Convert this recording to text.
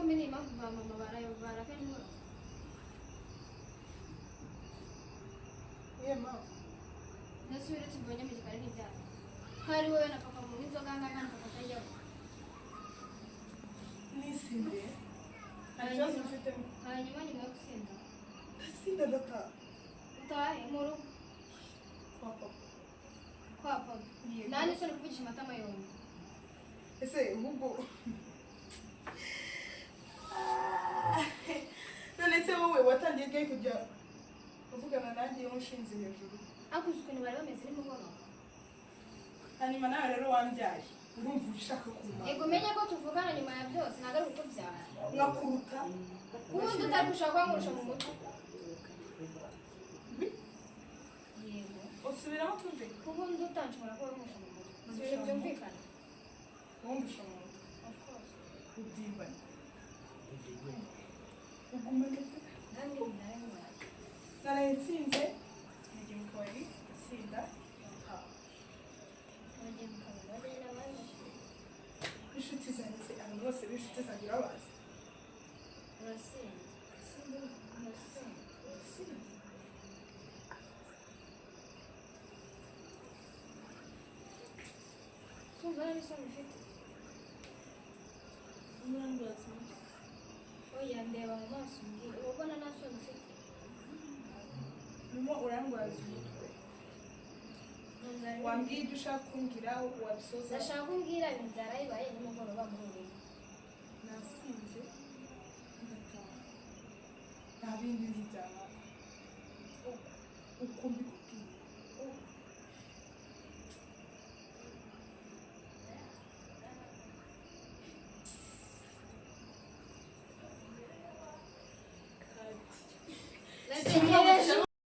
minima kuva mama barayobara kandi ngo yema nasubira tubonye mu gikari n'ibyaha hari wowe na papa mu inzoga ngana papa tajya nisinde ikibazo ufite hanyuma nyuma yo gusinda ndasinda data utahe mu rugo kwa papa nani se kuvugisha amatama yombi ese ahubwo none se wowe watangiye bwe kujya uvugana nanjye umushinzi hejuru akuzwe ni bari bameze nimugoroba hanyuma nawe rero wambyaye urumva ushaka kumara yego menye ko tuvugana nyuma ya byose ntabwo ari uko byara nkakuruta ubundi utari gushaka kubangurisha mu mutwe yego usubiramo tuve ubundi utanshobora kubangurisha mu mutwe subira byumvikana wumvisha mu mutwe of course ubyibane ugumane nanjye ndarengwa narayitsinze ngiye mu kabari sinda bagiye mu kabari bagiye n'abandi inshuti zanjye se abantu bose b'inshuti zanjye urabazi urasinda Suzana n'isoni ufite umurangazi oya ndeba mu maso umbwira uba ubona nta soni ufite urimo urangwaza umutwe wambwiye ibyo ushaka kumbwira wabisoza ndashaka kumbwira ibintu byarayibaye nimugoroba